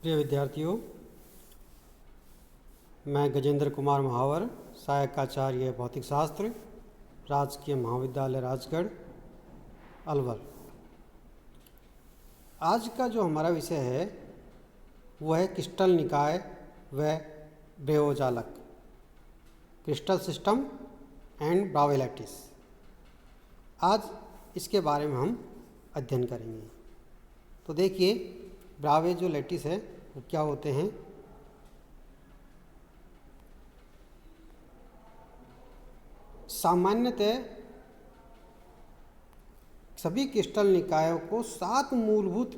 प्रिय विद्यार्थियों, मैं गजेंद्र कुमार महावर, सहायक आचार्य भौतिक शास्त्र, राजकीय महाविद्यालय राजगढ़, अलवर। आज का जो हमारा विषय है वह है क्रिस्टल निकाय व ब्रेवोजालक, क्रिस्टल सिस्टम एंड ब्रावे लैटिस। आज इसके बारे में हम अध्ययन करेंगे। तो देखिए, ब्रावे जो लैटिस है वो क्या होते हैं। सामान्यतः सभी क्रिस्टल निकायों को 7 मूलभूत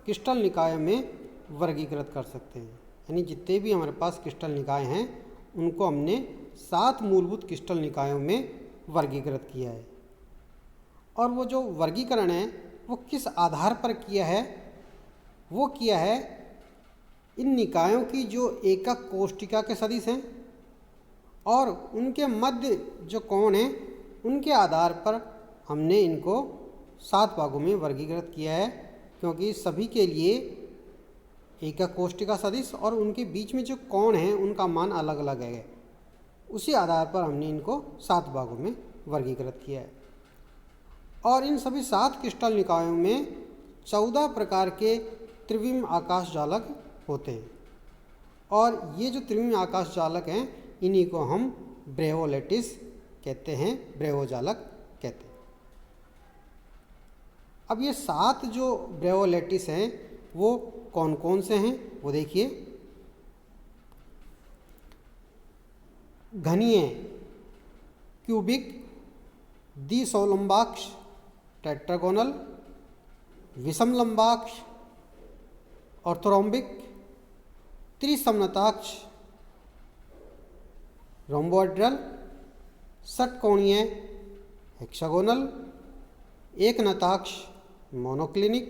क्रिस्टल निकायों में वर्गीकृत कर सकते हैं। यानी जितने भी हमारे पास क्रिस्टल निकाय हैं उनको हमने 7 मूलभूत क्रिस्टल निकायों में वर्गीकृत किया है। और वो जो वर्गीकरण है वो किस आधार पर किया है? वो किया है इन निकायों की जो एकक कोष्टिका के सदिश हैं और उनके मध्य जो कोण हैं उनके आधार पर हमने इनको 7 भागों में वर्गीकृत किया है, क्योंकि सभी के लिए एकक कोष्टिका सदिश और उनके बीच में जो कोण हैं उनका मान अलग अलग है। उसी आधार पर हमने इनको 7 भागों में वर्गीकृत किया है। और इन सभी 7 क्रिस्टल निकायों में 14 प्रकार के त्रिविम आकाश जालक होते हैं। और ये जो त्रिविम आकाश जालक हैं इन्हीं को हम ब्रेवो लैटिस कहते हैं, ब्रेवो जालक कहते हैं। अब ये 7 जो ब्रेवो लैटिस हैं वो कौन कौन से हैं वो देखिए। घनीय, क्यूबिक, द्विसमलंबाक्ष टेट्रागोनल, विषम लंबाक्ष ऑर्थोरोम्बिक, त्रिसमनताक्ष रोम्बोहेड्रल, षटकोणीय हेक्सागोनल, एक नताक्ष मोनोक्लिनिक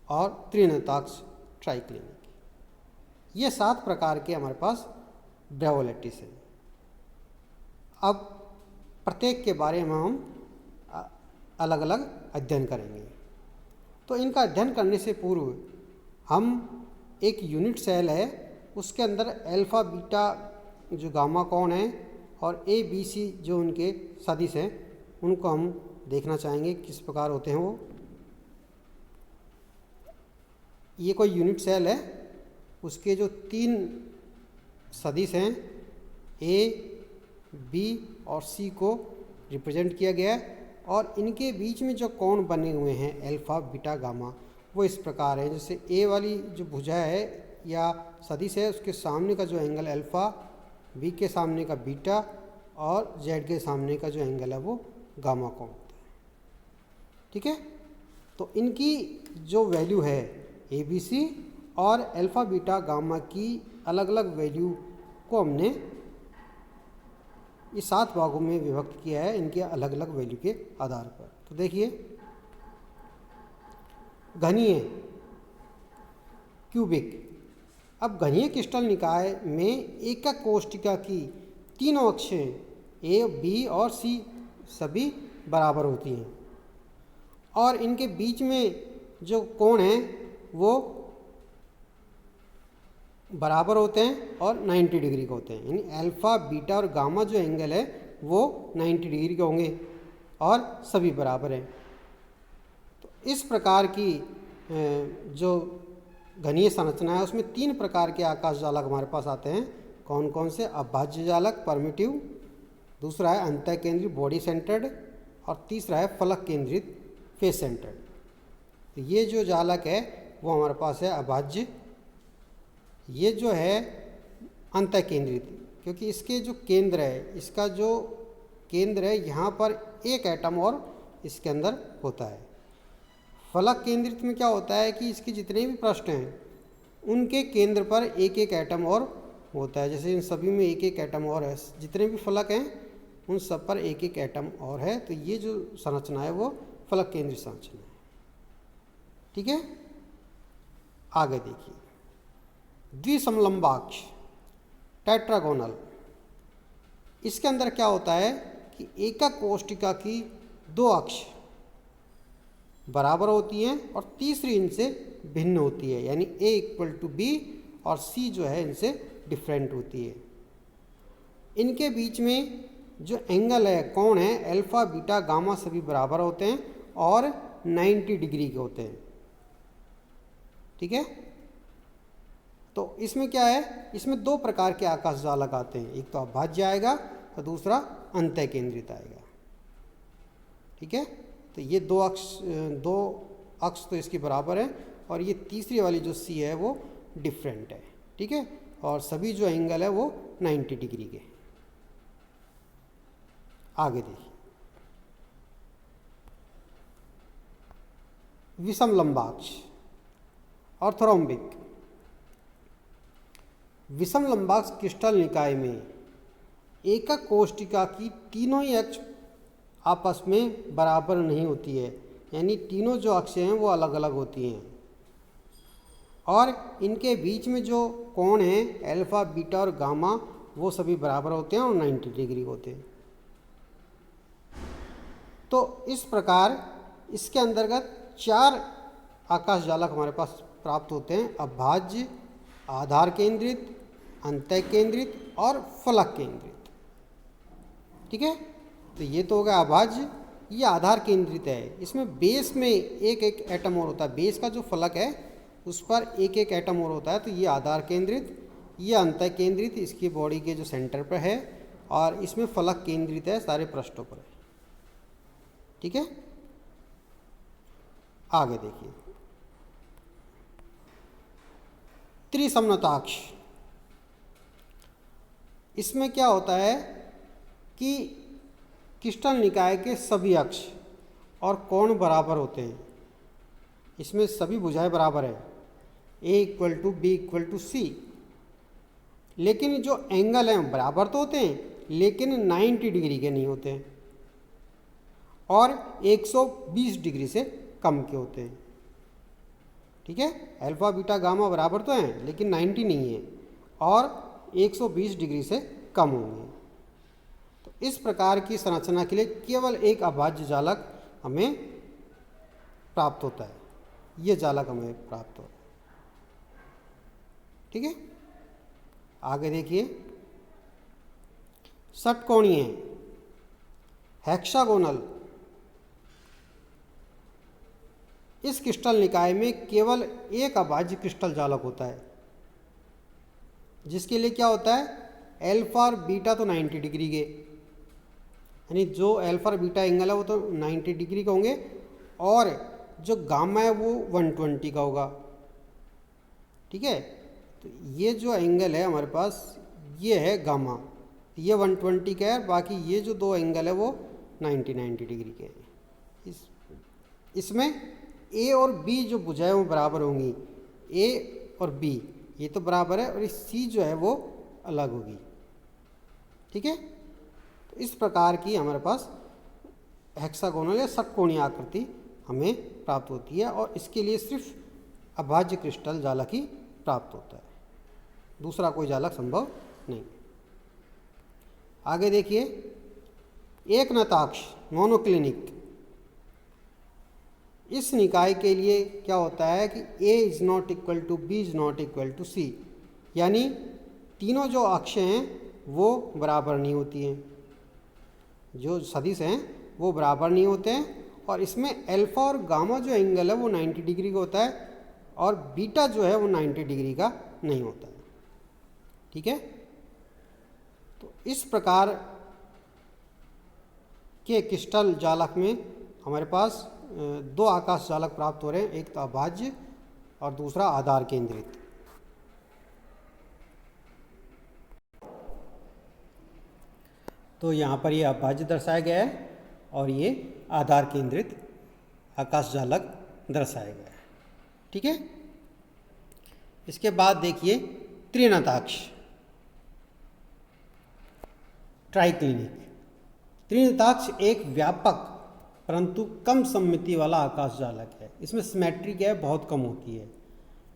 और त्रिनताक्ष ट्राइक्लिनिक। ये 7 प्रकार के हमारे पास ब्रेवो लैटिस हैं। अब प्रत्येक के बारे में हम अलग अलग अध्ययन करेंगे। तो इनका अध्ययन करने से पूर्व हम एक यूनिट सेल है उसके अंदर अल्फा बीटा जो गामा कोण है और ए बी सी जो उनके सदिश हैं उनको हम देखना चाहेंगे किस प्रकार होते हैं वो। ये कोई यूनिट सेल है, उसके जो 3 सदिश हैं ए बी और सी को रिप्रेजेंट किया गया है और इनके बीच में जो कोण बने हुए हैं अल्फा बीटा गामा वो इस प्रकार है। जैसे ए वाली जो भुजा है या सदिश है उसके सामने का जो एंगल अल्फा, बी के सामने का बीटा और जेड के सामने का जो एंगल है वो गामा कोण होता है। ठीक है, तो इनकी जो वैल्यू है ए बी सी और अल्फा बीटा गामा की अलग अलग वैल्यू को हमने ये 7 भागों में विभक्त किया है इनके अलग अलग वैल्यू के आधार पर। तो देखिए, घनीय, क्यूबिक। अब घनीय क्रिस्टल निकाय में एकक कोष्टिका की तीनों अक्षें ए बी और सी सभी बराबर होती हैं और इनके बीच में जो कोण हैं वो बराबर होते हैं और 90 डिग्री के होते हैं। यानी अल्फा बीटा और गामा जो एंगल है वो 90 डिग्री के होंगे और सभी बराबर हैं। तो इस प्रकार की जो घनीय संरचना है उसमें 3 प्रकार के आकाश जालक हमारे पास आते हैं। कौन कौन से? अभाज्य जालक परमिटिव, दूसरा है अंतः केंद्रित बॉडी सेंटर्ड और तीसरा है फलक केंद्रित फेस सेंटर्ड। तो ये जो जालक है वो हमारे पास है अभाज्य। ये जो है अंतः केंद्रित, क्योंकि इसके जो केंद्र है, इसका जो केंद्र है यहाँ पर एक एटम और इसके अंदर होता है। फलक केंद्रित में क्या होता है कि इसके जितने भी पृष्ठ हैं उनके केंद्र पर एक एक एटम और होता है। जैसे इन सभी में एक एक एटम और है, जितने भी फलक हैं उन सब पर एक एक एटम और है। तो ये जो संरचना है वो फलक केंद्रित संरचना है। ठीक है, आगे देखिए, द्विसमलंबाक्ष टेट्रागोनल। इसके अंदर क्या होता है कि एकक कोष्टिका की 2 अक्ष बराबर होती हैं और तीसरी इनसे भिन्न होती है, यानी ए इक्वल टू बी और सी जो है इनसे डिफरेंट होती है। इनके बीच में जो एंगल है, कोण है, अल्फा बीटा गामा सभी बराबर होते हैं और 90 डिग्री के होते हैं। ठीक है, तो इसमें क्या है, इसमें दो प्रकार के आकाश जालक आते हैं, एक तो अभाज्य आएगा और दूसरा अंतः केंद्रित आएगा। ठीक है, तो ये दो अक्ष तो इसके बराबर है और ये तीसरी वाली जो सी है वो डिफरेंट है। ठीक है, और सभी जो एंगल है वो 90 डिग्री के। आगे देखिए, विषम लंबाक्ष ऑर्थोरोम्बिक। विषम लंबाक्ष क्रिस्टल निकाय में एकक कोष्टिका की तीनों ही अक्ष आपस में बराबर नहीं होती है, यानी तीनों जो अक्ष हैं वो अलग अलग होती हैं और इनके बीच में जो कोण हैं अल्फा बीटा और गामा वो सभी बराबर होते हैं और 90 डिग्री होते हैं। तो इस प्रकार इसके अंतर्गत 4 आकाश जालक हमारे पास प्राप्त होते हैं, अभाज्य, आधार केंद्रित, अंतः केंद्रित और फलक केंद्रित। ठीक है, तो ये तो हो गया अभाज्य, ये आधार केंद्रित है। इसमें बेस में एक एक एटम और होता है, बेस का जो फलक है उस पर एक एक एटम और होता है, तो ये आधार केंद्रित, ये अंतः केंद्रित इसकी बॉडी के जो सेंटर पर है और इसमें फलक केंद्रित है सारे पृष्ठों पर। ठीक है, आगे देखिए, त्रिसमनताक्ष। इसमें क्या होता है कि क्रिस्टल निकाय के सभी अक्ष और कोण बराबर होते हैं, इसमें सभी भुजाएं बराबर है, A equal to B equal to C, लेकिन जो एंगल हैं बराबर तो होते हैं लेकिन 90 डिग्री के नहीं होते हैं और 120 डिग्री से कम के होते हैं। ठीक है, अल्फा बीटा गामा बराबर तो हैं लेकिन 90 नहीं है और 120 डिग्री से कम होंगे। तो इस प्रकार की संरचना के लिए केवल एक अभाज्य जालक हमें प्राप्त होता है, ये जालक हमें प्राप्त होता है। ठीक है, आगे देखिए, षटकोणीय हेक्सागोनल। इस क्रिस्टल निकाय में केवल एक अभाज्य क्रिस्टल जालक होता है, जिसके लिए क्या होता है, अल्फा और बीटा तो 90 डिग्री के, यानी जो अल्फा और बीटा एंगल है वो तो 90 डिग्री का होंगे और जो गामा है वो 120 का होगा। ठीक है, तो ये जो एंगल है हमारे पास ये है गामा, ये 120 का है, बाकी ये जो दो एंगल है वो 90 डिग्री के हैं। इसमें ए और बी जो भुजाएं वो बराबर होंगी, ए और बी ये तो बराबर है और इस सी जो है वो अलग होगी। ठीक है, तो इस प्रकार की हमारे पास हेक्सागोनल या षटकोणीय आकृति हमें प्राप्त होती है और इसके लिए सिर्फ अभाज्य क्रिस्टल जालक ही प्राप्त होता है, दूसरा कोई जालक संभव नहीं। आगे देखिए, एक नताक्ष मोनोक्लिनिक। इस निकाय के लिए क्या होता है कि A is not equal to B is not equal to C, यानी तीनों जो अक्ष हैं वो बराबर नहीं होती हैं, जो सदिश हैं वो बराबर नहीं होते हैं और इसमें अल्फा और गामा जो एंगल है वो 90 डिग्री का होता है और बीटा जो है वो 90 डिग्री का नहीं होता है। ठीक है, तो इस प्रकार के क्रिस्टल जालक में हमारे पास दो आकाश जालक प्राप्त हो रहे हैं, एक तो अभाज्य और दूसरा आधार केंद्रित। तो यहाँ पर ये अभाज्य दर्शाया गया है और ये आधार केंद्रित आकाश जालक दर्शाया गया है। ठीक है, इसके बाद देखिए त्रिनताक्ष ट्राइक्लिनिक। त्रिनताक्ष एक व्यापक परंतु कम सममिति वाला आकाश जालक है, इसमें सिमेट्री क्या है बहुत कम होती है,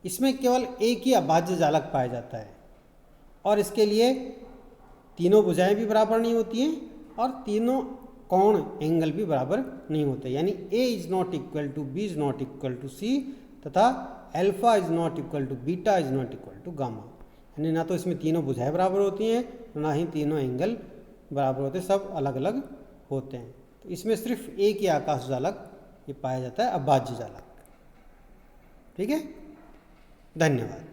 इसमें केवल एक ही अभाज्य जालक पाया जाता है और इसके लिए तीनों भुजाएं भी बराबर नहीं होती हैं और तीनों कोण एंगल भी बराबर नहीं होते, यानी A is not equal to B is not equal to C तथा alpha is not equal to beta is not equal to gamma, यानी ना तो इसमें तीनों भुजाएं बराबर होती हैं ना ही तीनों एंगल बराबर होते, सब अलग अलग होते हैं। तो इसमें सिर्फ एक ही आकाश जालक ये पाया जाता है, अभाज्य जालक। ठीक है, धन्यवाद।